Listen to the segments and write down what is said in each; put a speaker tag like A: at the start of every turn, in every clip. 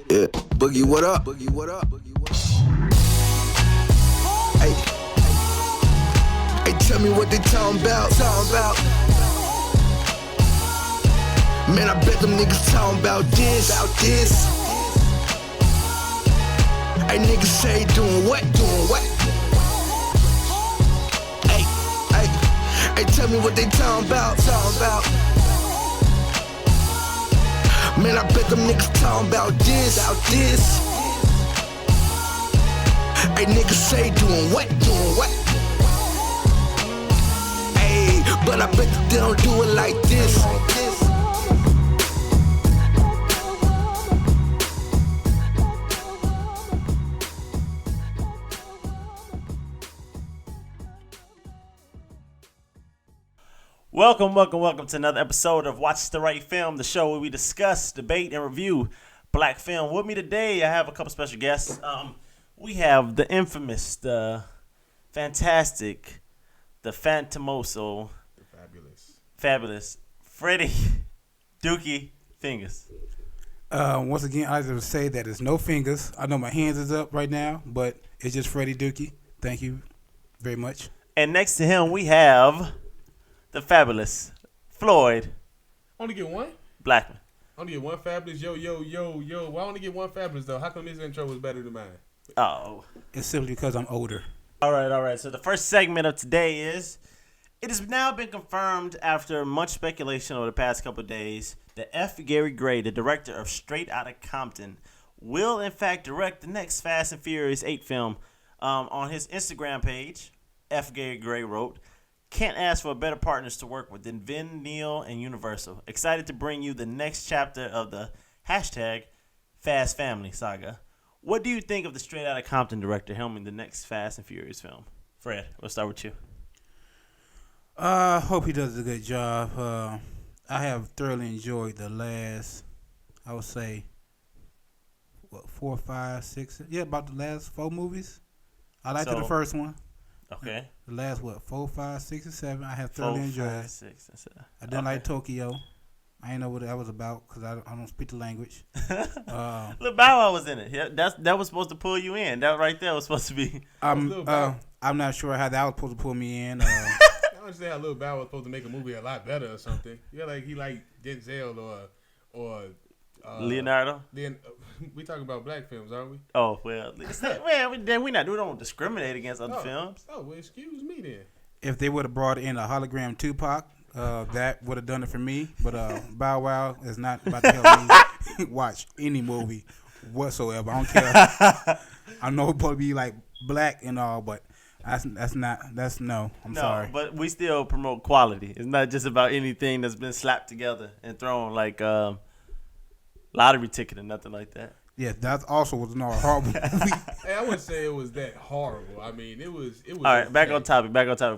A: Yeah, Boogie, what up? Boogie, what up? Hey, hey, tell me what they talking about. Man, I bet them niggas talking about this. Hey, niggas say doing what? Hey, tell me what they talking about. Man, I bet them niggas talking about this. Hey, niggas say doing what? Hey, but I bet that they don't do it like this.
B: Welcome to another episode of Watch the Right Film, the show where we discuss, debate, and review black film. With me today, I have a couple special guests. We have the infamous, the fantastic, the phantomoso,
C: the
B: fabulous, Freddie Dookie Fingers.
D: Once again, I just say that there's no fingers. I know my hands is up right now, but it's just Freddie Dookie. Thank you very much.
B: And next to him, we have the fabulous Floyd
C: Only get one?
B: Blackman.
C: Only get one fabulous? Yo. Why only get one fabulous, though? How come this intro was better than mine?
B: Oh.
D: It's simply because I'm older.
B: All right. So the first segment of today is, it has now been confirmed after much speculation over the past couple of days that F. Gary Gray, the director of Straight Outta Compton, will in fact direct the next Fast and Furious 8 film. On his Instagram page, F. Gary Gray wrote, "Can't ask for better partners to work with than Vin, Neil, and Universal. Excited to bring you the next chapter of the hashtag Fast Family saga." What do you think of the Straight Outta Compton director helming the next Fast and Furious film? Fred, we'll start with you.
D: Hope he does a good job. I have thoroughly enjoyed the last, I would say, 4, 5, 6, about the last 4 movies. I liked the first one.
B: Okay.
D: The last 4, 5, 6, and 7. I have thoroughly
B: 4,
D: enjoyed
B: 5,
D: it.
B: 6, and 7.
D: I didn't like Tokyo. I didn't know what that was about because I don't speak the language.
B: Lil Bow Wow was in it. Yeah, that was supposed to pull you in. That right there was supposed to be.
D: I'm not sure how that was supposed to pull me in.
C: I don't understand how Lil Bow was supposed to make a movie a lot better or something. Yeah, like he like Denzel or
B: Leonardo.
C: We talking about black films, aren't we?
B: Oh well, we don't discriminate against other films.
C: Oh well, excuse me then.
D: If they would have brought in a hologram Tupac, that would have done it for me. But Bow Wow is not about to help me watch any movie whatsoever. I don't care. I know it's supposed to be like black and all, but that's no. I'm sorry.
B: But we still promote quality. It's not just about anything that's been slapped together and thrown like lottery ticket or nothing like that.
D: Yeah, that also was not a horrible movie.
C: Hey, I wouldn't say it was that horrible. I mean, it was. All
B: right, back on topic.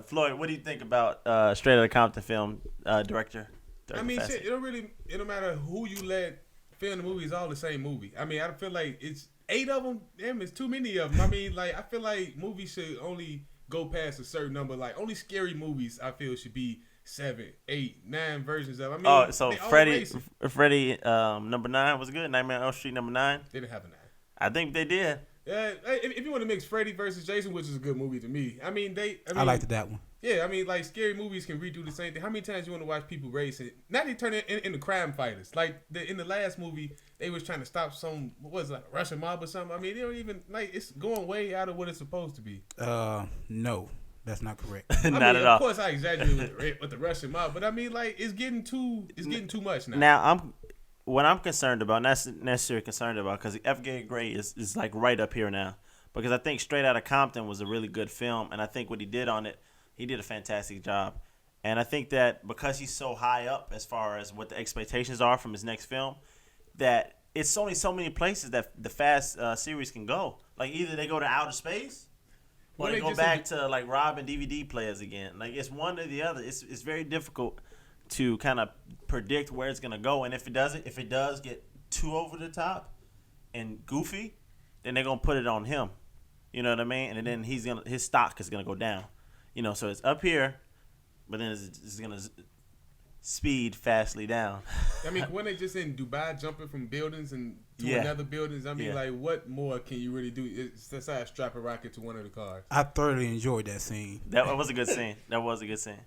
B: Floyd, what do you think about Straight Outta Compton film director?
C: I mean, shit. It don't matter who you let film the movie. It's all the same movie. I mean, I feel like it's 8 of them. Damn, it's too many of them. I mean, like I feel like movies should only go past a certain number. Like only scary movies, I feel, should be 7, 8, 9 versions of. I mean,
B: so Freddie, number 9 was good. Nightmare on Elm Street number 9.
C: They didn't have a 9.
B: I think they did.
C: Yeah, if you want to mix Freddy versus Jason, which is a good movie to me. I
D: liked that one.
C: Yeah, I mean, like scary movies can redo the same thing. How many times you want to watch people race it? Now they turn it into crime fighters. Like in the last movie, they was trying to stop some a Russian mob or something. I mean, they don't even it's going way out of what it's supposed to be.
D: No. That's not correct.
B: Not at all.
C: Of course, I exaggerate with the Russian mob, but I mean, like, it's getting too much now.
B: Now, what I'm concerned about, not necessarily concerned about, because F. Gary Gray is like right up here now, because I think Straight Outta Compton was a really good film, and I think what he did on it, he did a fantastic job, and I think that because he's so high up as far as what the expectations are from his next film, that it's only so many places that the Fast series can go. Like either they go to outer space. Or they go back to like robbing DVD players again. Like it's one or the other. It's very difficult to kind of predict where it's gonna go. And if it does get too over the top and goofy, then they're gonna put it on him. You know what I mean? And then his stock is gonna go down. You know, so it's up here, but then it's gonna speed fastly down.
C: I mean, when they just in Dubai jumping from buildings and to another building. I mean, like, what more can you really do? It's besides strap a rocket to one of the cars.
D: I thoroughly enjoyed that scene.
B: That was a good scene.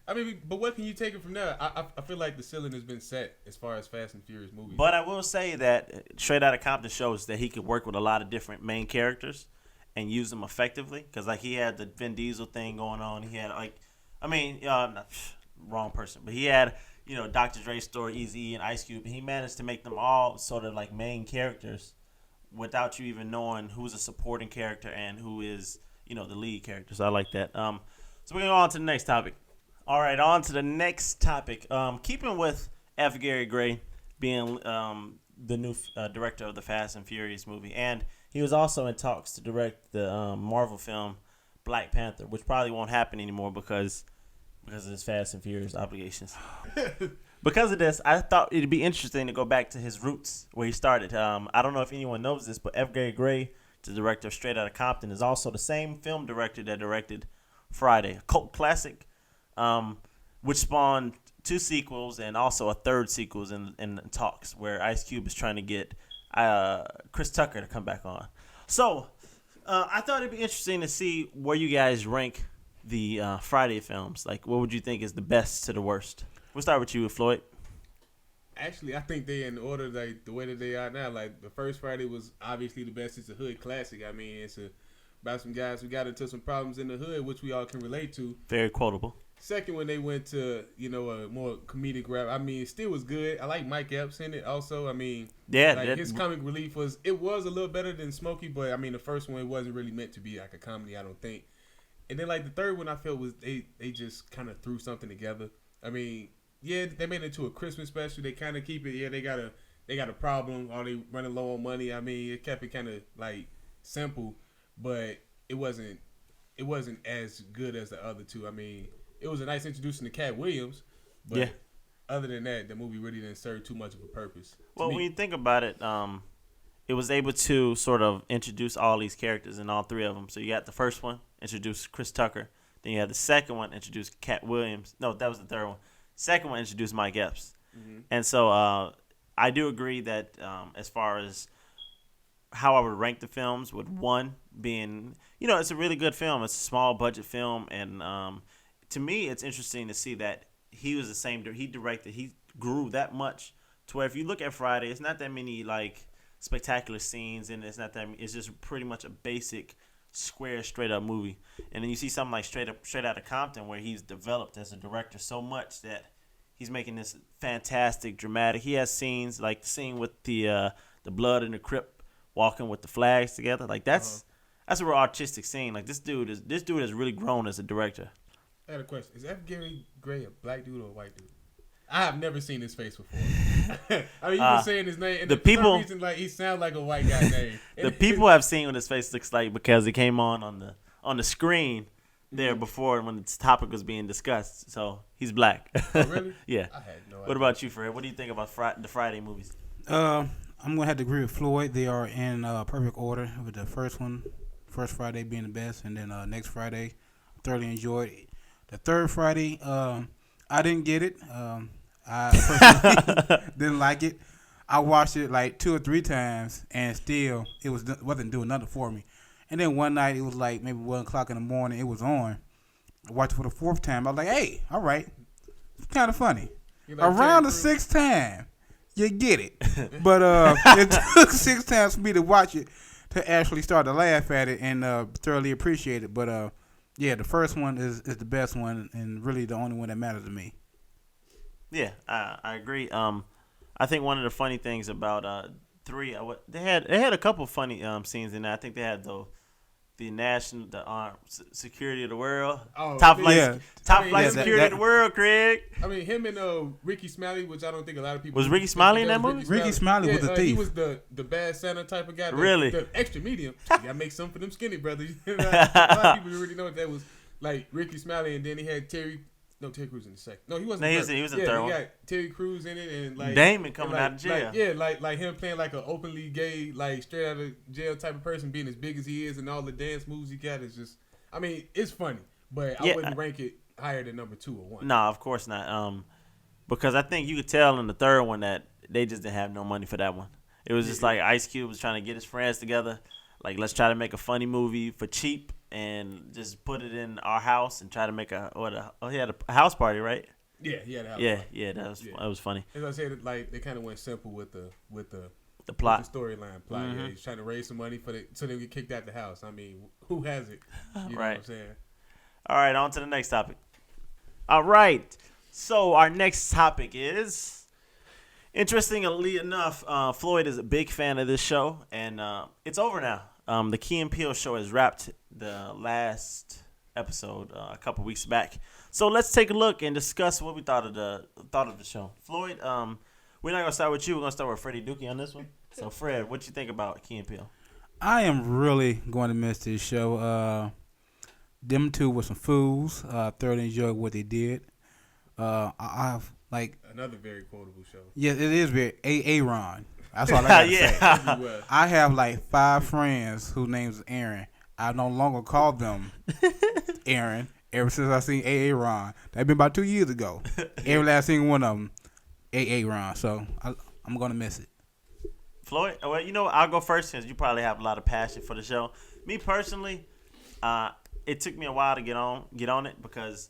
C: I mean, but what can you take it from there? I feel like the ceiling has been set as far as Fast and Furious movies.
B: But I will say that Straight Outta Compton shows that he could work with a lot of different main characters and use them effectively. Because, like, he had the Vin Diesel thing going on. He had, like, wrong person. But he had, Dr. Dre's story, Eazy-E, and Ice Cube. And he managed to make them all sort of, like, main characters without you even knowing who's a supporting character and who is, the lead character. So I like that. So we're going to go on to the next topic. All right, on to the next topic. Keeping with F. Gary Gray being the new director of the Fast and Furious movie. And he was also in talks to direct the Marvel film Black Panther, which probably won't happen anymore because of his Fast and Furious obligations. Because of this, I thought it'd be interesting to go back to his roots, where he started. I don't know if anyone knows this, but F. Gary Gray, the director of Straight Outta Compton, is also the same film director that directed Friday, a cult classic, which spawned 2 sequels and also a third sequels in talks, where Ice Cube is trying to get Chris Tucker to come back on. So I thought it'd be interesting to see where you guys rank the Friday films. Like, what would you think is the best to the worst? We'll start with you, Floyd.
C: Actually, I think they in order, like the way that they are now. Like, the first Friday was obviously the best. It's a hood classic. I mean, it's about some guys who got into some problems in the hood, which we all can relate to.
B: Very quotable.
C: Second one, they went to, a more comedic rap. I mean, it still was good. I like Mike Epps in it also. I mean, his comic relief was a little better than Smokey, but I mean, the first one, it wasn't really meant to be like a comedy, I don't think. And then, like, the third one, I felt was they just kind of threw something together. I mean, yeah, they made it into a Christmas special. They kind of keep it. Yeah, they got a problem. Are they running low on money? I mean, it kept it kind of like simple, but it wasn't as good as the other two. I mean, it was a nice introduction to Cat Williams, but other than that, the movie really didn't serve too much of a purpose.
B: Well, when you think about it, it was able to sort of introduce all these characters in all 3 of them. So you got the first one, introduced Chris Tucker. Then you had the second one, introduced Cat Williams. No, that was the third one. Second one introduced Mike Epps. Mm-hmm. And so I do agree that as far as how I would rank the films, with 1 being, it's a really good film. It's a small budget film. And to me, it's interesting to see that he was the same. He directed, he grew that much to where if you look at Friday, it's not that many like spectacular scenes, and it's just pretty much a basic square straight up movie. And then you see something like Straight Outta Compton, where he's developed as a director so much that he's making this fantastic dramatic. He has scenes like the scene with the blood in the crypt walking with the flags together. Like that's a real artistic scene. Like this dude has really grown as a director.
C: I had a question. Is F. Gary Gray a black dude or a white dude? I have never seen his face before. I mean, you've been saying his name, and for some reason, like, he sounds like a white guy name.
B: The people have seen what his face looks like because it came on the screen there before when the topic was being discussed. So he's black.
C: Oh, really?
B: Yeah.
C: I had no idea.
B: What about you, Fred? What do you think about the Friday movies?
D: I'm gonna have to agree with Floyd. They are in perfect order. With the first Friday being the best, and then next Friday, thoroughly enjoyed it. The third Friday, I didn't get it. I personally didn't like it. I watched it like 2 or 3 times, and still it wasn't doing nothing for me. And then one night, it was like maybe 1 o'clock in the morning. It was on. I watched it for the 4th time. I was like, hey, all right. It's kind of funny. Like around the 6th time, you get it. But it took 6 times for me to watch it to actually start to laugh at it and thoroughly appreciate it. But yeah, the first one is the best one and really the only one that matters to me.
B: Yeah, I agree. I think one of the funny things about 3, they had a couple funny scenes in there. I think they had the security of the world, top flight security of the world. Craig.
C: I mean, him and Ricky Smiley, which I don't think a lot of people
B: was Ricky Smiley in that movie.
D: Ricky Smiley was the thief.
C: He was the bad Santa type of guy. The extra medium. You gotta make some for them skinny brothers. A lot of people already know that was like Ricky Smiley, and then he had Terry Crews in the second. No, he wasn't.
B: No, he was in the third one.
C: He got Terry Crews in it, and like
B: Damon coming out of jail.
C: Like him playing like an openly gay, like straight out of jail type of person, being as big as he is, and all the dance moves he got is just. I mean, it's funny, but I wouldn't rank it higher than number 2 or 1.
B: No, of course not. Because I think you could tell in the third one that they just didn't have no money for that one. It was just like Ice Cube was trying to get his friends together. Like, let's try to make a funny movie for cheap and just put it in our house and try to make he had a house party, right?
C: Yeah, he had a house
B: Yeah,
C: party.
B: yeah, that was funny.
C: As I said, like they kind of went simple with the
B: plot.
C: the storyline plot.
B: Mm-hmm.
C: Yeah, he's trying to raise some money so they can get kicked out the house. I mean, who has it? You know
B: Right.
C: what I'm saying?
B: All right, on to the next topic. All right, so our next topic is, interestingly enough, Floyd is a big fan of this show, and it's over now. The Key and Peele show has wrapped the last episode a couple weeks back. So let's take a look and discuss what we thought of the show. Floyd, we're not gonna start with you. We're gonna start with Freddie Dookie on this one. So Fred, what you think about Key and Peele?
D: I am really going to miss this show. Them two were some fools. Thoroughly enjoyed what they did. I've like
C: Another very quotable show.
D: yeah, it is very Aaron. That's all I got to say.
C: Everywhere.
D: I have like 5 friends whose names is Aaron. I no longer call them Aaron ever since I seen Aaron. That been about 2 years ago. Every last single one of them, Aaron. So I'm gonna miss it.
B: Floyd, well, you know, I'll go first since you probably have a lot of passion for the show. Me personally, it took me a while to get on it because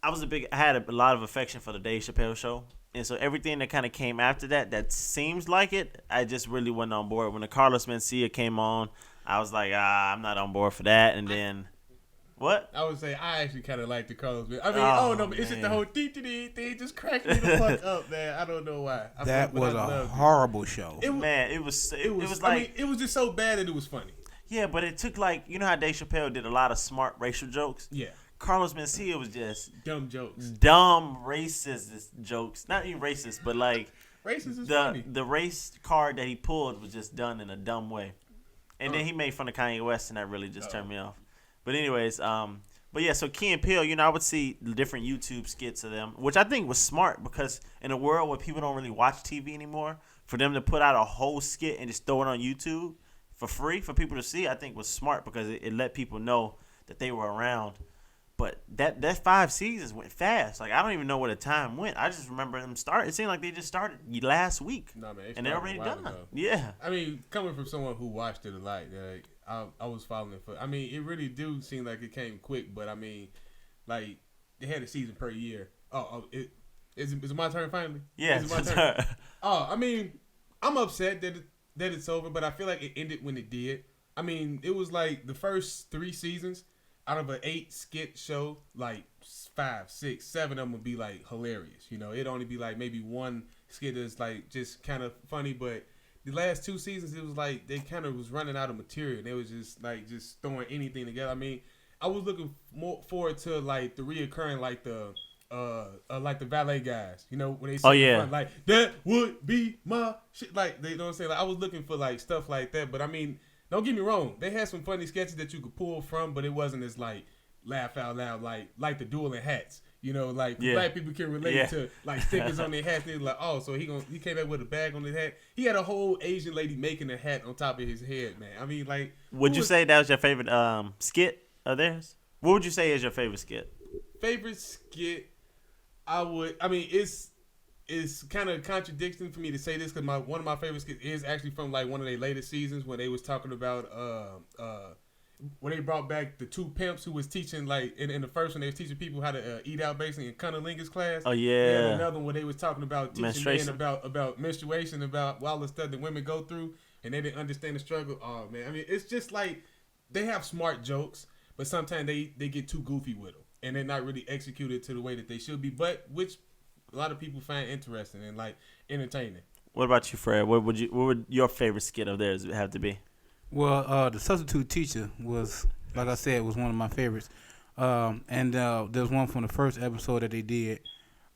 B: I had a lot of affection for the Dave Chappelle show, and so everything that kind of came after that seems like it, I just really wasn't on board. When the Carlos Mencia came on, I was like, I'm not on board for that, and then. What?
C: I would say I actually kind of like the Carlos. I mean, I don't know, but it's just the whole dee thing just cracked me the fuck up, man. I don't know why.
D: That was a horrible show.
B: It was like,
C: I mean, it was just so bad that it was funny.
B: Yeah, but it took like, you know how Dave Chappelle did a lot of smart racial jokes?
C: Yeah.
B: Carlos Mencia was just
C: Dumb jokes.
B: dumb racist jokes. Not even racist, but like
C: Racist is funny.
B: the race card that he pulled was just done in a dumb way. And then he made fun of Kanye West, and that really just turned me off. But anyways, but yeah, so Key and Peele, you know, I would see the different YouTube skits of them, which I think was smart because in a world where people don't really watch TV anymore, for them to put out a whole skit and just throw it on YouTube for free for people to see, I think was smart because it let people know that they were around. But that 5 seasons went fast. Like, I don't even know where the time went. I just remember them start. It seemed like they just started last week.
C: No, man,
B: and they're already done.
C: Ago.
B: Yeah.
C: I mean, coming from someone who watched it a lot, I was following it for. I mean, it really do seem like it came quick, but I mean, like they had a season per year. Is it my turn finally?
B: Yeah,
C: is it my turn? I mean, I'm upset that it's over, but I feel like it ended when it did. I mean, it was like the first 3 seasons out of an 8 skit show, like 5, 6, 7 of them would be like hilarious. You know, it'd only be like maybe one skit that's like just kind of funny, but the last 2 seasons, it was like they kind of was running out of material. They was just like just throwing anything together. I mean, I was looking more forward to like the reoccurring like the valet guys. You know, when they say front, like that would be my shit. Like they know what I'm saying. Like I was looking for like stuff like that. But I mean, don't get me wrong. They had some funny sketches that you could pull from, but it wasn't as like laugh out loud like the dueling hats. You know, like black people can relate to like stickers on their hats. They're like, oh, so he came back with a bag on his hat. He had a whole Asian lady making a hat on top of his head, man. I mean, like,
B: would you say that was your favorite skit of theirs? What would you say is your favorite skit?
C: Favorite skit? I mean, it's kind of contradicting for me to say this because one of my favorite skits is actually from like one of their latest seasons when they was talking about when they brought back the 2 pimps who was teaching, like, in the first one, they was teaching people how to eat out, basically, in cunnilingus class.
B: Oh, yeah.
C: They had another one where they was talking about teaching men about menstruation, about all the stuff that women go through, and they didn't understand the struggle. Oh, man. I mean, it's just like, they have smart jokes, but sometimes they get too goofy with them, and they're not really executed to the way that they should be, but which a lot of people find interesting and, like, entertaining.
B: What about you, Fred? What would your favorite skit of theirs have to be?
D: Well, the substitute teacher was, like I said, was one of my favorites. And there's one from the first episode that they did,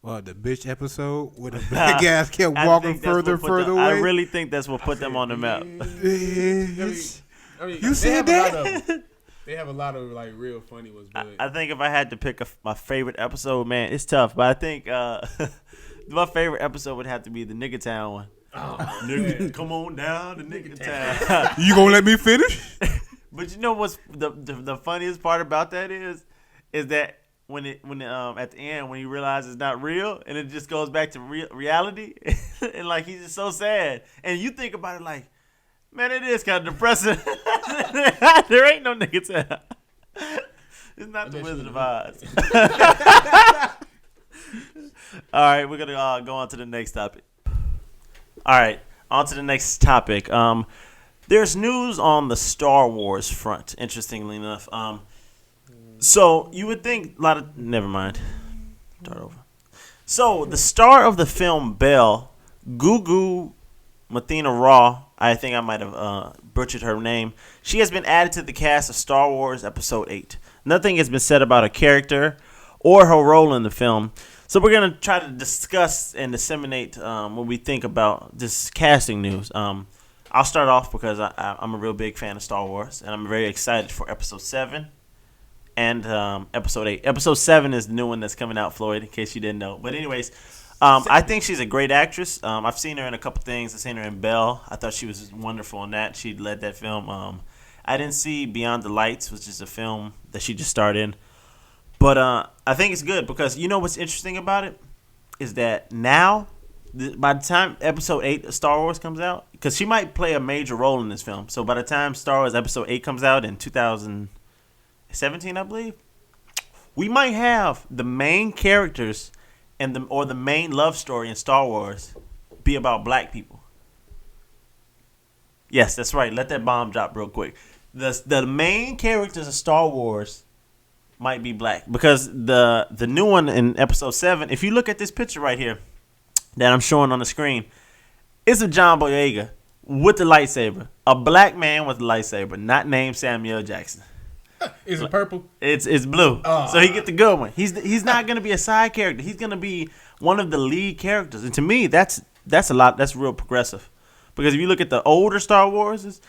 D: the bitch episode, where the black guys kept walking further away.
B: I really think that's what put them on the map.
C: I mean,
D: you said that?
C: They have a lot of like real funny ones. But
B: I think if I had to pick my favorite episode, man, it's tough. But I think my favorite episode would have to be the Nigga Town one.
C: Oh,
B: nigga, come on down to Nigga Town.
D: You gonna let me finish?
B: But you know what's the funniest part about that is that when at the end when he realizes it's not real and it just goes back to reality and like he's just so sad and you think about it like, man, it is kind of depressing. There ain't no niggas out. It's not the Wizard of Oz. All right, we're gonna go on to the next topic. All right, on to the next topic. There's news on the Star Wars front. Interestingly enough, so you would think a lot of. Never mind. Start over. So the star of the film Belle, Gugu Mbatha-Raw, I think I might have butchered her name. She has been added to the cast of Star Wars Episode 8. Nothing has been said about her character or her role in the film. So we're going to try to discuss and disseminate what we think about this casting news. I'll start off because I'm a real big fan of Star Wars, and I'm very excited for Episode 7 and Episode 8. Episode 7 is the new one that's coming out, Floyd, in case you didn't know. But anyways, I think she's a great actress. I've seen her in a couple things. I've seen her in Belle. I thought she was wonderful in that. She led that film. I didn't see Beyond the Lights, which is a film that she just starred in. But I think it's good because you know what's interesting about it is that now, by the time Episode 8 of Star Wars comes out, because she might play a major role in this film. So by the time Star Wars Episode 8 comes out in 2017, I believe, we might have the main characters and the main love story in Star Wars be about black people. Yes, that's right. Let that bomb drop real quick. The main characters of Star Wars might be black because the new one in Episode 7, if you look at this picture right here that I'm showing on the screen, it's a John Boyega with the lightsaber. A black man with a lightsaber, not named Samuel Jackson.
C: Is it purple?
B: It's blue. So he get the good one. He's not gonna be a side character. He's gonna be one of the lead characters. And to me, that's a lot. That's real progressive. Because if you look at the older Star Wars,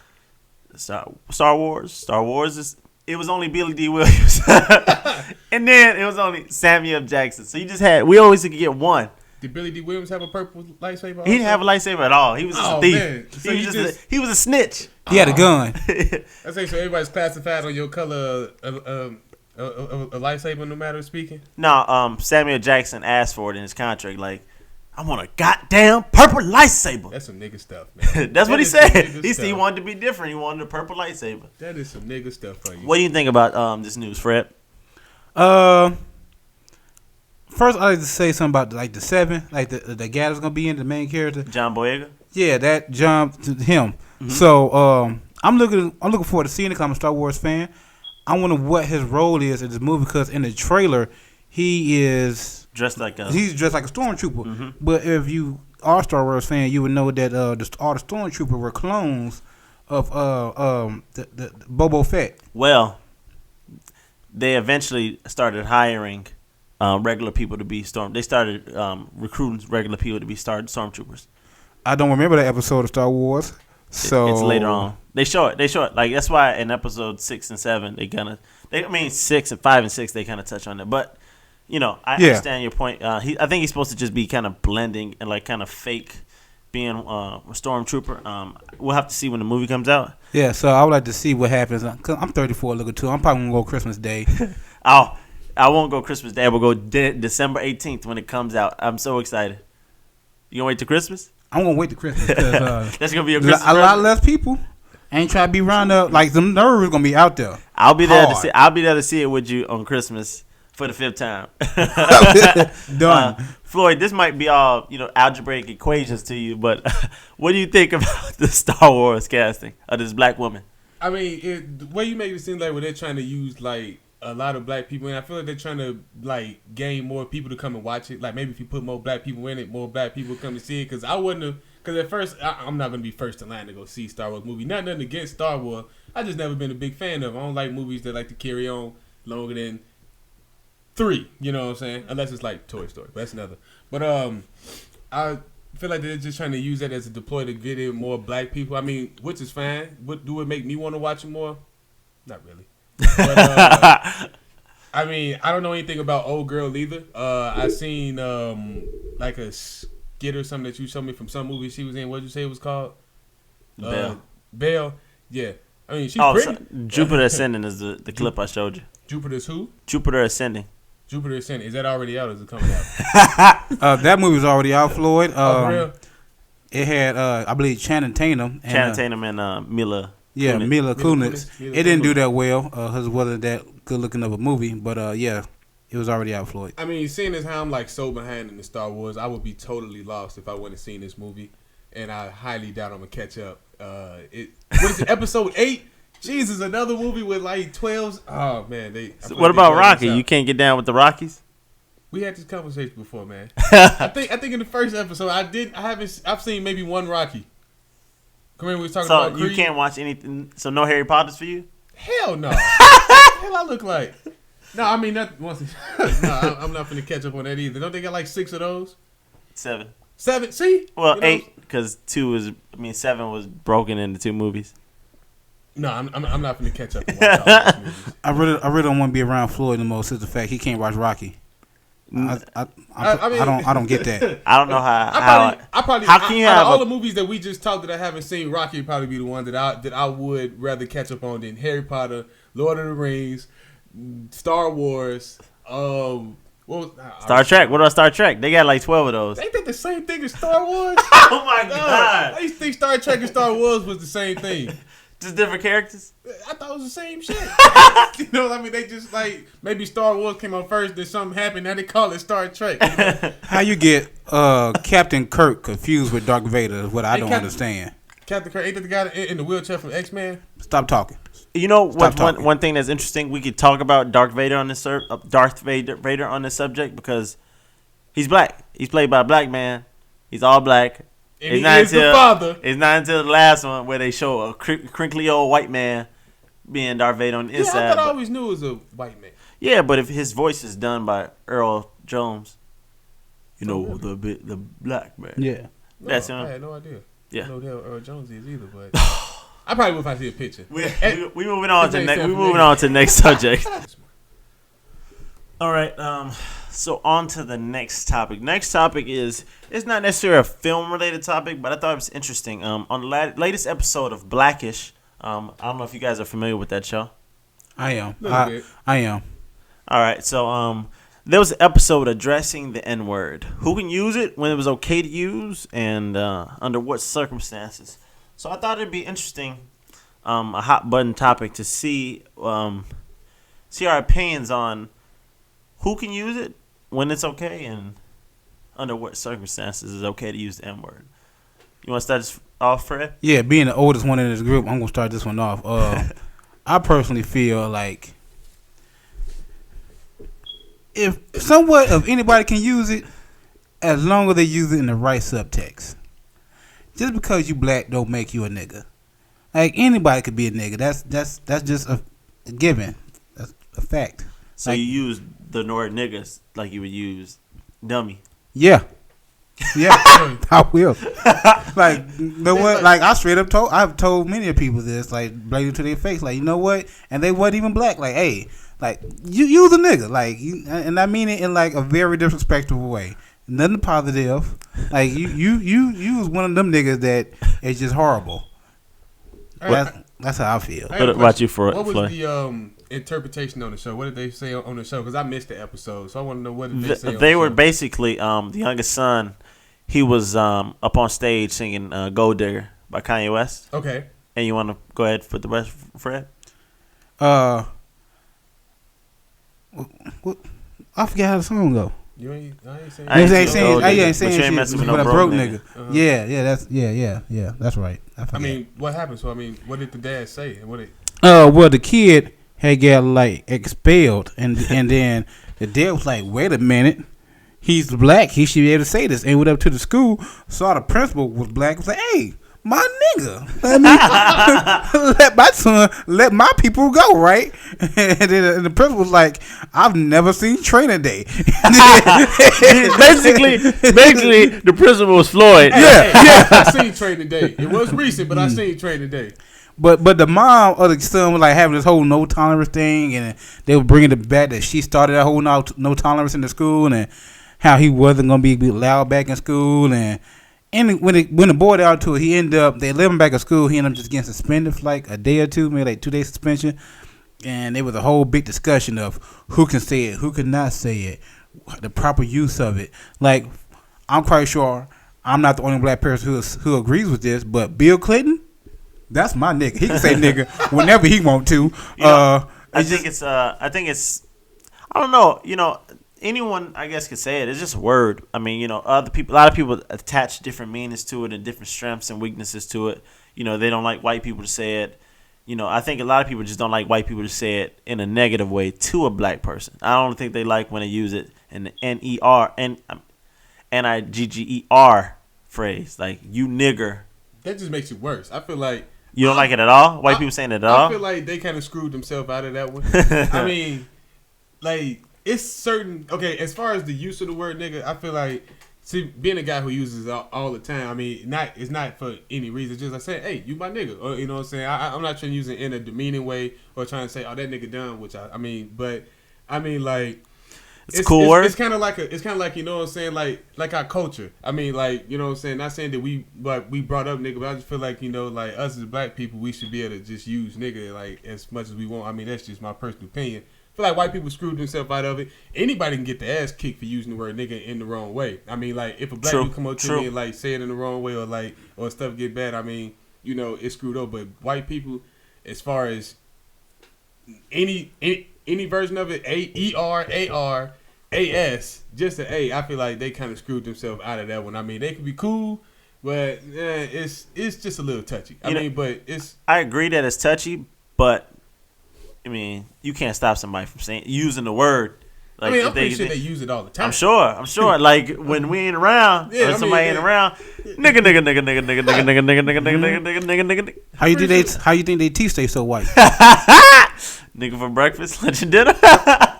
B: it was only Billy D. Williams, and then it was only Samuel Jackson. So we always could get one.
C: Did Billy D. Williams have a purple lightsaber?
B: He didn't have a lightsaber at all. He was just a thief.
C: Man. So
B: he was a snitch.
D: He had a gun.
C: I say so. Everybody's classified on your color a lightsaber, no matter speaking.
B: No, Samuel Jackson asked for it in his contract. Like, I want a goddamn purple lightsaber.
C: That's some nigga stuff, man.
B: That's what he said. He wanted to be different. He wanted a purple lightsaber.
C: That is some nigga stuff for you.
B: What do you think about this news, Fred?
D: First, I'd like to say something about like the 7, like the guy that's gonna be in the main character,
B: John Boyega.
D: Yeah, that jumped to him. Mm-hmm. So I'm looking forward to seeing it. 'Cause I'm a Star Wars fan. I wonder what his role is in this movie because in the trailer he's dressed like a stormtrooper. Mm-hmm. But if you are a Star Wars fan, you would know that all the stormtroopers were clones of the Boba Fett.
B: Well, they eventually started hiring regular people to be They started recruiting regular people to be stormtroopers.
D: I don't remember that episode of Star Wars. So
B: it's later on. They show it. Like that's why in episode 6 and 7 6 and 5 and 6 they kind of touch on it. But you know, I understand your point. I think he's supposed to just be kind of blending and like kind of fake being a stormtrooper. We'll have to see when the movie comes out.
D: Yeah, so I would like to see what happens. Cause I'm 34 looking too. I'm probably gonna go Christmas Day.
B: I won't go Christmas Day. I will go December 18th when it comes out. I'm so excited. You gonna wait till Christmas?
D: I'm gonna wait till Christmas because
B: that's gonna be a Christmas
D: a lot less people. Ain't trying to be round up like the nerves gonna be out there.
B: I'll be there to see it with you on Christmas for the 5th time.
D: Done.
B: Floyd, this might be all algebraic equations to you, but what do you think about the Star Wars casting of this black woman?
C: I mean, the way you make it seem like they're trying to use like a lot of black people, and I feel like they're trying to like gain more people to come and watch it. Like maybe if you put more black people in it, more black people come to see it. Because I wouldn't have. Because at first, I'm not gonna be first in line to go see Star Wars movie. Nothing against Star Wars. I just never been a big fan of. I don't like movies that like to carry on longer than 3. You know what I'm saying? Unless it's like Toy Story, but that's another. But I feel like they're just trying to use that as a deploy to get in more black people. I mean, which is fine. What do it make me want to watch it more? Not really. But, I mean, I don't know anything about Old Girl either. I seen like a skit or something that you showed me from some movie she was in. What did you say it was called? Belle. Yeah. I mean, she's pretty.
B: So Jupiter Ascending is the clip I showed you.
C: Jupiter's who?
B: Jupiter Ascending.
C: Jupiter Ascending. Is that already out or is it coming out?
D: That movie was already out, Floyd.
C: For real?
D: It had, I believe, Channing Tatum.
B: Channing Tatum and Mila.
D: Yeah,
B: Kunis.
D: Mila Kunis.
C: Mila
D: It didn't
C: Kunis.
D: do that well. Because it wasn't that good looking of a movie. But, yeah, it was already out, Floyd.
C: I mean, seeing as how I'm like so behind in the Star Wars, I would be totally lost if I wouldn't have seen this movie. And I highly doubt I'm going to catch up. What is it, episode 8? Jesus, another movie with like 12s. Oh, man.
B: What about Rocky? You can't get down with the Rockies?
C: We had this conversation before, man. I think in the first episode I've seen maybe one Rocky. Come here, we was talking about
B: So you
C: Creed.
B: can't watch anything. So no Harry Potters for you?
C: Hell no. What the hell I look like? No, I mean not once. No, I'm not gonna catch up on that either. Don't they got like 6 of those?
B: 7.
C: 7? See?
B: Well,
C: You know?
B: 8 because 7 was broken into 2 movies.
C: No, I'm not gonna catch up. And watch all those movies.
D: I really don't want to be around Floyd the most. Is the fact he can't watch Rocky. I don't get that.
B: I don't know how. How can you
C: out
B: have
C: of all
B: a-
C: the movies that we just talked that I haven't seen? Rocky would probably be the one that I would rather catch up on than Harry Potter, Lord of the Rings, Star Wars.
B: Star Trek? What about Star Trek? They got like 12 of those.
C: Ain't that the same thing as Star Wars?
B: Oh my
C: No,
B: god!
C: I used to think Star Trek and Star Wars was the same thing.
B: Just different characters.
C: I thought it was the same shit. You know what I mean? They just like maybe Star Wars came out first, then something happened. Now they call it Star Trek. You know?
D: How you get Captain Kirk confused with Darth Vader is what I
C: Hey,
D: don't
C: Captain-
D: understand.
C: Captain Kirk, ain't that the guy in the wheelchair from X-Men?
D: Stop talking.
B: You know what?
D: talking.
B: One thing that's interesting. We could talk about Darth Vader on this Vader on this subject because he's black. He's played by a black man. He's all black.
C: And he is the father.
B: It's not until the last one where they show a crinkly old white man being Darth Vader on the
C: Yeah,
B: inside.
C: I thought I
B: But-
C: always knew it was a white man.
B: yeah, but if his voice is done by Earl Jones, you know
C: Oh,
B: the black man.
D: Yeah.
C: No,
B: That's
C: I
B: him.
C: had no idea.
B: Yeah.
C: I don't know who Earl Jones is either, but I probably will if I see a picture.
B: We moving on to
C: His
B: next.
C: name's
B: We moving on to the next subject. All right. So on to the next topic. Next topic it's not necessarily a film related topic, but I thought it was interesting. On the latest episode of Blackish, I don't know if you guys are familiar with that show.
D: I am.
C: Little bit.
D: I am.
B: All right. So there was an episode addressing the N word. Who can use it? When it was okay to use, and under what circumstances. So I thought it'd be interesting, a hot button topic to see our opinions on who can use it, when it's okay, and under what circumstances it's okay to use the N word. You want to start this off, Fred?
D: Yeah, being the oldest one in this group, I'm gonna start this one off. I personally feel like if somewhat of anybody can use it, as long as they use it in the right subtext. Just because you black don't make you a nigga. Like anybody could be a nigga. That's just a given. That's a fact.
B: So
D: Like-
B: you use the word niggas like you would use dummy.
D: Yeah. Yeah, I will. Like the one, like I've told many of people this, like blatantly to their face, like you know what, and they wasn't even black. Like, hey, like you use a nigga, like, and I mean it in like a very disrespectful way. Nothing positive. Like you was one of them niggas that is just horrible. That's how I feel.
C: I have a
B: What about you,
C: question.
B: Floyd?
C: What was the interpretation on the show? What did they say on the show? Because I missed the episode, so I want to know what did they say.
B: They
C: on
B: were
C: the show.
B: basically the youngest son. He was up on stage singing "Gold Digger" by Kanye West.
C: Okay.
B: And you want to go ahead for the rest, Fred?
D: What, I forgot how the song go.
C: I ain't saying.
B: I ain't
D: ain't
B: saying gold digger,
D: saying
B: but you ain't
D: shit.
B: messing with
D: But
B: no
D: a
B: broke
D: broke
B: nigga.
D: nigga.
C: Uh-huh.
D: Yeah. That's right.
C: I mean, what happened? So I mean, what did the dad say? And what it?
D: well, the kid had got like expelled, and then the dad was like, "Wait a minute, he's black. He should be able to say this." And went up to the school, saw the principal was black, was like, "Hey, my nigga, let my people go, right?" And then the principal was like, "I've never seen Training Day."
B: basically, the principal was Floyd.
C: Yeah. I seen Training Day. It was recent, but I seen Training Day.
D: But the mom of the son was like having this whole no tolerance thing, and they were bringing it back that she started that whole no tolerance in the school, and how he wasn't gonna be loud back in school, and when the boy out to it, they let him back at school. He ended up just getting suspended for like a day or two, maybe like 2 days suspension. and there was a whole big discussion of who can say it, who can not say it, the proper use of it. Like, I'm quite sure I'm not the only black person who agrees with this, but Bill Clinton, that's my nigga. He can say nigga whenever he want to.
B: I think it's I don't know. Anyone I guess could say it. It's just a word. I mean, a lot of people attach different meanings to it and different strengths and weaknesses to it. They don't like white people to say it. I think a lot of people just don't like white people to say it in a negative way to a black person. I don't think they like when they use it in the N-I-G-G-E-R phrase, like you nigger.
C: That just makes it worse. I feel like
B: you don't like it at all. White people saying it at all.
C: I feel like they kind of screwed themselves out of that one. I mean, like it's certain. Okay, as far as the use of the word nigga, I feel like being a guy who uses it all the time. I mean, it's not for any reason. It's just like saying, "Hey, you my nigga," or you know what I'm saying. I'm not trying to use it in a demeaning way or trying to say, "Oh, that nigga done," which I mean, but I mean like.
B: It's a cool word.
C: It's kind of like you know what I'm saying, like our culture. I mean, like you know what I'm saying. Not saying that we brought up nigga, but I just feel like like us as black people, we should be able to just use nigga like as much as we want. I mean, that's just my personal opinion. I feel like white people screwed themselves out of it. Anybody can get the ass kicked for using the word nigga in the wrong way. I mean, like if a black dude come up to me and like say it in the wrong way or stuff get bad, I mean, it's screwed up. But white people, as far as any version of it, A-E-R-A-R-A-S, just an A, I feel like they kind of screwed themselves out of that one. I mean, they could be cool, but it's just a little touchy. I agree
B: that it's touchy, but I mean, you can't stop somebody from using the word. Like,
C: I'm pretty sure they use it all the time.
B: I'm sure. Like when we ain't around, or somebody ain't around, nigga.
D: How you think they teeth stay so white?
B: Nigga for breakfast, lunch, and dinner.
C: I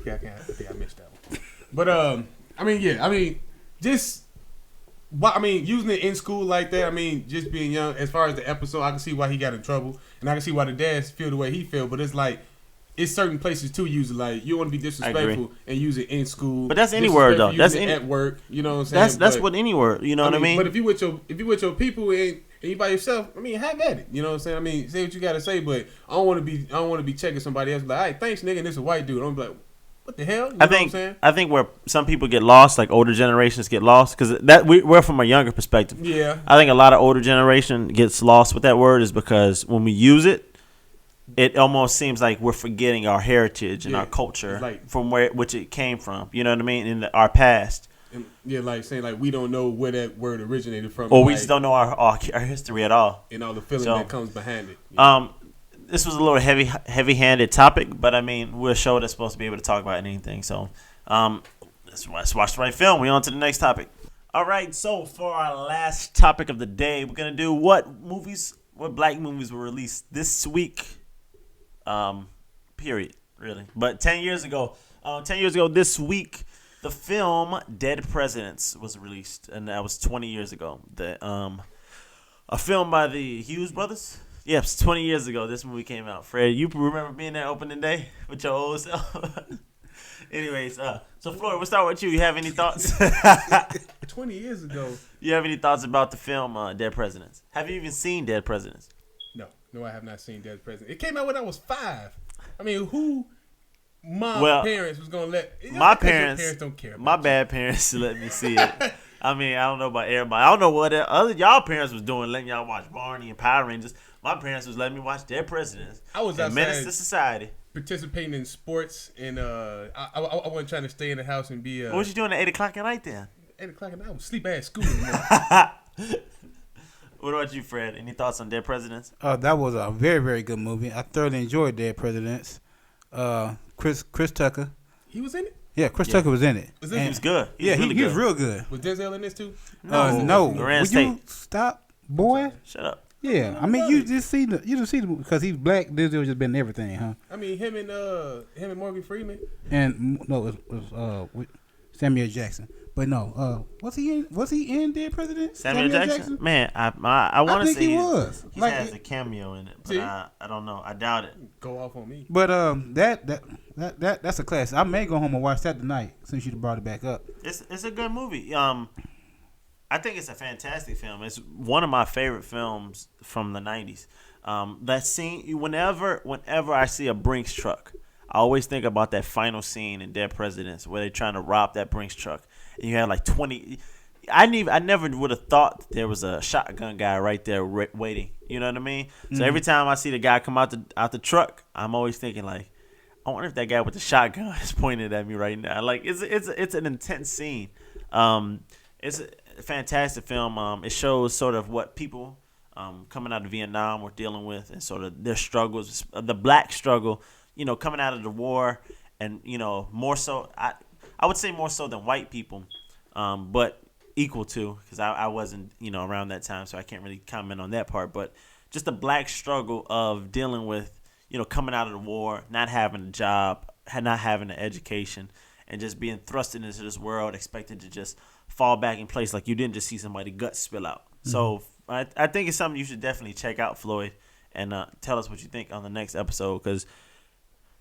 C: missed that one. But using it in school like that. I mean, just being young. As far as the episode, I can see why he got in trouble, and I can see why the dads feel the way he feel. But it's like. It's certain places to use it. Like you want to be disrespectful and use it in school.
B: But that's any word though. That's
C: at work. You know what I'm saying?
B: That's what any word. You know what I mean?
C: But if you with your people and you by yourself, I mean, have at it. You know what I'm saying? I mean, say what you gotta say. But I don't want to be checking somebody else. Like, all right, thanks, nigga. And this a white dude. I'm like, what the hell? You know what I'm saying?
B: I think where some people get lost, like older generations get lost, because we're from a younger perspective.
C: Yeah.
B: I think a lot of older generation gets lost with that word is because when we use it. It almost seems like we're forgetting our heritage and our culture from which it came from. You know what I mean? In our past.
C: And, like saying like we don't know where that word originated from.
B: Or we just don't know our history at all.
C: And all the feeling that comes behind it.
B: This was a little heavy-handed topic, but I mean, we're a show that's supposed to be able to talk about anything. So let's watch the right film. We're on to the next topic. All right, so for our last topic of the day, we're going to do what black movies were released this week. Period, really. But 10 years ago this week, the film Dead Presidents was released, and that was 20 years ago. A film by the Hughes brothers. Yes, 20 years ago this movie came out. Fred, you remember being there opening day with your old self? Anyways, so Floyd, we'll start with you. You have any thoughts?
C: 20 years ago.
B: You have any thoughts about the film Dead Presidents? Have you even seen Dead Presidents?
C: No, I have not seen Dead President. It came out when I was 5. I mean, who parents was gonna let?
B: My parents
C: don't care.
B: My bad parents let me see it. I mean, I don't know about everybody. I don't know what other y'all parents was doing, letting y'all watch Barney and Power Rangers. My parents was letting me watch Dead Presidents.
C: I was outside
B: Menace to Society,
C: participating in sports, and I wasn't trying to stay in the house and be.
B: What was you doing at 8:00 at night then?
C: 8:00 at night, I was sleep at school.
B: What about you, Fred? Any thoughts on Dead Presidents?
D: That was a very, very good movie. I thoroughly enjoyed Dead Presidents. Chris Tucker.
C: He was in it?
D: Yeah, Chris Tucker was in it.
B: He was good.
D: He was real good.
C: Was Denzel in this too?
D: No.
B: Will
D: you stop, boy?
B: Shut up.
D: Yeah, I mean, you just see the because he's black. Denzel just been everything, huh?
C: I mean, him and Morgan Freeman.
D: And no, it was Samuel Jackson. But no, was he in Dead President?
B: Samuel Jackson? Man, I want to say
D: he was.
B: He has a cameo in it, but I don't know. I doubt it.
C: Go off on me.
D: But that's a classic. I may go home and watch that tonight since you brought it back up.
B: It's a good movie. I think it's a fantastic film. It's one of my favorite films from the 90s. That scene, whenever I see a Brinks truck, I always think about that final scene in Dead Presidents where they're trying to rob that Brinks truck, and you have like 20. I never would have thought there was a shotgun guy right there waiting. You know what I mean? Mm-hmm. So every time I see the guy come out the truck, I'm always thinking like, I wonder if that guy with the shotgun is pointed at me right now. Like it's an intense scene. It's a fantastic film. It shows sort of what people coming out of Vietnam were dealing with and sort of their struggles, the black struggle. Coming out of the war, and more so, I would say more so than white people, but equal to, because I wasn't around that time, so I can't really comment on that part. But just the black struggle of dealing with coming out of the war, not having a job, not having an education, and just being thrusted into this world, expected to just fall back in place like you didn't just see somebody guts spill out. Mm-hmm. So I think it's something you should definitely check out, Floyd, and tell us what you think on the next episode, because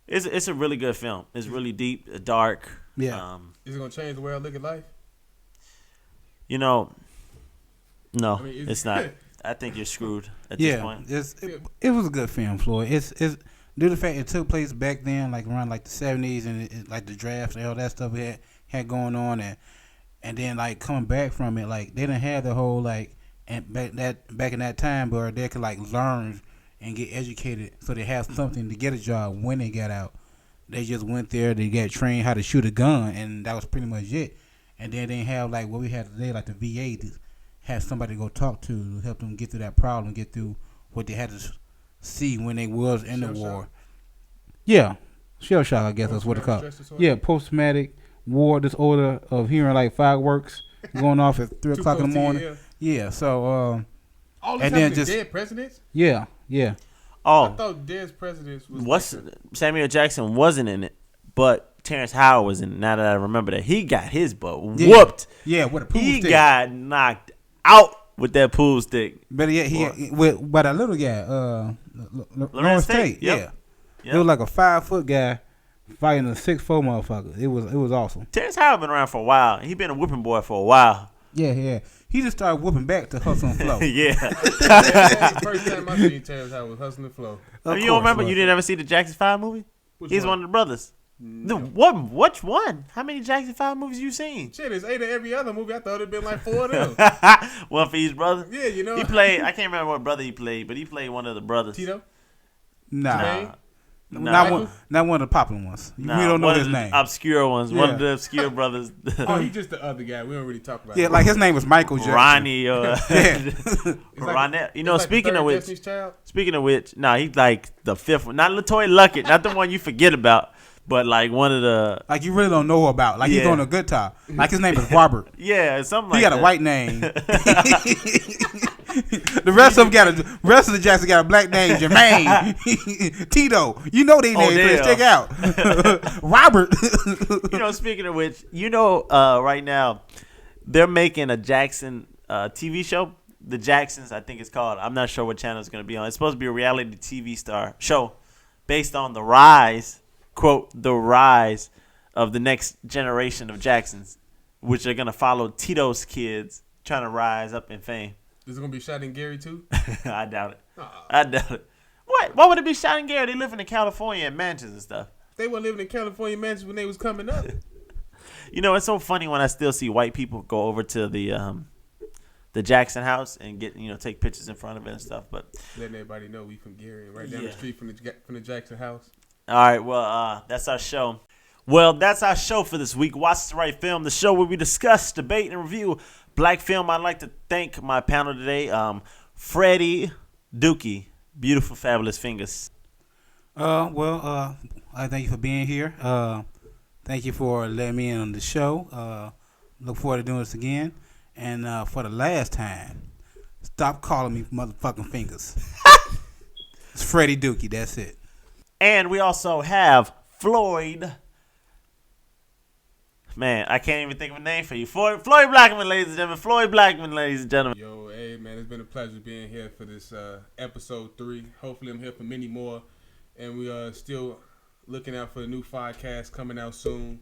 B: it's a really good film. It's really deep, dark.
D: Yeah.
C: Is it gonna change the way I look at life?
B: No, it's not. I think you're screwed at this point.
D: It was a good film, Floyd. It's due to the fact it took place back then, like around like the 70s, and like the draft and all that stuff had going on, and then like coming back from it, like they didn't have the whole like back in that time where they could like learn and get educated, so they have something to get a job when they got out. They just went there, they got trained how to shoot a gun, and that was pretty much it. And then they have like what we have today, like the VA, to have somebody to go talk to help them get through that problem, get through what they had to see when they was in the war. Yeah, shell shock, I guess that's what it's called. Yeah, post-traumatic war disorder of hearing like fireworks going off at 3 o'clock in the morning. Yeah, so
C: all this happened to dead presidents?
D: Yeah.
B: Oh,
C: I thought Dead Presidents was
B: Samuel Jackson wasn't in it, but Terrence Howard was in it. Now that I remember that, he got his butt whooped.
D: Yeah, with a pool stick.
B: He got knocked out with that pool stick.
D: But by that little guy, Lawrence Tate. Yep. It was like a 5-foot guy fighting a 6'4" motherfucker. It was awesome.
B: Terrence Howard been around for a while. He been a whipping boy for a while.
D: Yeah. He just started whooping back to Hustle and Flow.
B: Yeah.
C: That's the first time I seen Terrence Howard was Hustle and Flow.
B: You don't remember? You didn't ever see the Jackson 5 movie? He's one of the brothers. No. Which one? How many Jackson 5 movies you seen?
C: Shit, it's 8 of every other movie. I thought it'd been like 4 of them.
B: One for each brother?
C: Yeah,
B: He played, I can't remember what brother he played, but he played one of the brothers.
C: Tito?
D: Nah. Not one of the popular ones. We don't know his name.
B: Obscure ones. Yeah. One of the obscure brothers.
C: Oh, he's just the other guy. We don't really talk about
D: him. Yeah, like his name was Michael Jackson.
B: Ronnie. Ronette. Speaking of which, he's like the 5th one. Not LaToya Luckett. Not the one you forget about. But like one of the
D: like you really don't know about. Like he's on a good time. Like his name is Robert.
B: Yeah, something like
D: that. He got a white name. The rest of the Jackson got a black name. Jermaine, Tito. You know they names. Let's check out Robert.
B: Speaking of which, right now they're making a Jackson TV show. The Jacksons, I think it's called. I'm not sure what channel it's going to be on. It's supposed to be a reality TV star show based on the rise. Quote, the rise of the next generation of Jacksons, which are going to follow Tito's kids trying to rise up in fame.
C: Is it going to be Shot and Gary too?
B: I doubt it. I doubt it. What? Why would it be Shot and Gary? They living in California in mansions and stuff.
C: They weren't living in California mansions when they was coming up.
B: It's so funny when I still see white people go over to the Jackson house and get take pictures in front of it and stuff. But
C: letting everybody know we from Gary, right down the street from the Jackson house.
B: All right, well, that's our show. Well, that's our show for this week. Watch the Right Film, the show where we discuss, debate, and review black film. I'd like to thank my panel today, Freddie Dookie, beautiful, fabulous fingers.
D: I thank you for being here. Thank you for letting me in on the show. Look forward to doing this again. And for the last time, stop calling me motherfucking fingers. It's Freddie Dookie. That's it.
B: And we also have Floyd. Man, I can't even think of a name for you. Floyd Blackman, ladies and gentlemen. Floyd Blackman, ladies and gentlemen.
C: Yo, hey, man, it's been a pleasure being here for this episode 3. Hopefully I'm here for many more. And we are still looking out for the new podcast coming out soon.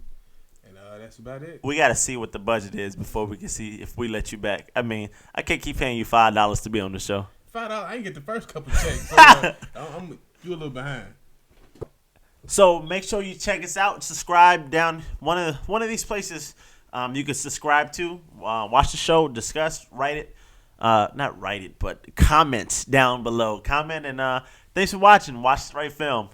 C: And that's about it.
B: We got to see what the budget is before we can see if we let you back. I mean, I can't keep paying you $5 to be on the show.
C: $5. I ain't get the first couple checks. So I'm you a little behind.
B: So make sure you check us out. Subscribe down one of these places. You can subscribe to, watch the show, discuss, write it. Not write it, but comments down below. Comment and thanks for watching. Watch the right film.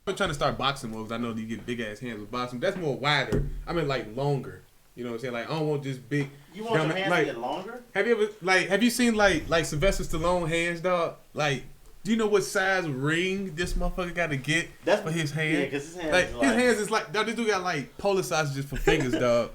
C: I'm trying to start boxing more because I know you get big ass hands with boxing. That's more wider. I mean, like longer. You know what I'm saying? Like I don't want just big.
B: You want your hands to get longer?
C: Have you seen like Sylvester Stallone hands, dog? Like, do you know what size ring this motherfucker got to get for his hand?
B: Yeah, because his hands
C: his hands is like, dog, this dude got like polar sausages for fingers, dog.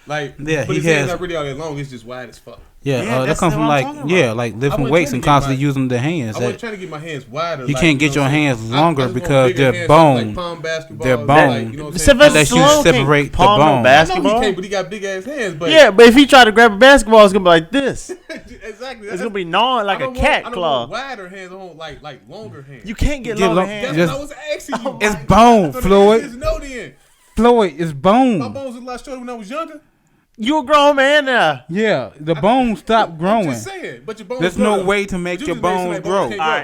C: Like,
D: Yeah,
C: but
D: he
C: his hands
D: has-
C: not really all that long. It's just wide as fuck.
D: Yeah,
B: Yeah,
D: that
B: that's
D: comes from
B: what I'm
D: like
B: talking about.
D: like
C: I
D: lifting
C: wasn't
D: weights
C: trying
D: and
C: to get
D: constantly
C: my-
D: using the hands.
C: I
D: That
C: wasn't trying to get my hands wider.
D: You
C: like,
D: can't get
C: know
D: your
C: what I'm saying?
D: hands
C: I
D: longer
C: just want
D: because
C: bigger
D: they're
C: hands,
D: bone.
C: Like palm basketball.
D: They're
C: Like,
D: bone.
C: you know what I'm saying?
B: Sylvester
D: Unless you
B: Stallone
D: separate
B: can't
D: the
B: palm no
D: bone.
C: I know
B: basketball.
C: he can't, but he got big ass hands. But
B: Yeah, but if he try to grab a basketball, it's gonna be like this.
C: exactly.
B: It's gonna be gnawing like a cat
C: I
B: claw.
C: don't want wider hands. I want like longer hands.
B: You can't get
D: Get
B: longer
D: long-
B: hands.
C: That's
D: just-
C: what I was asking you.
D: It's
C: Mike.
D: bone,
C: So the
D: Floyd.
C: answer is no then.
D: Floyd is
C: My
D: bone.
C: bones was a lot shorter when I was younger.
B: You a grown man now.
D: Yeah, the bone stopped
C: I'm
D: growing.
C: just saying. But your bones
D: There's
C: grow
D: no
C: up.
D: way to make
C: But you
D: your
C: just made
D: bones
C: somebody
D: grow.
C: can't
B: All right.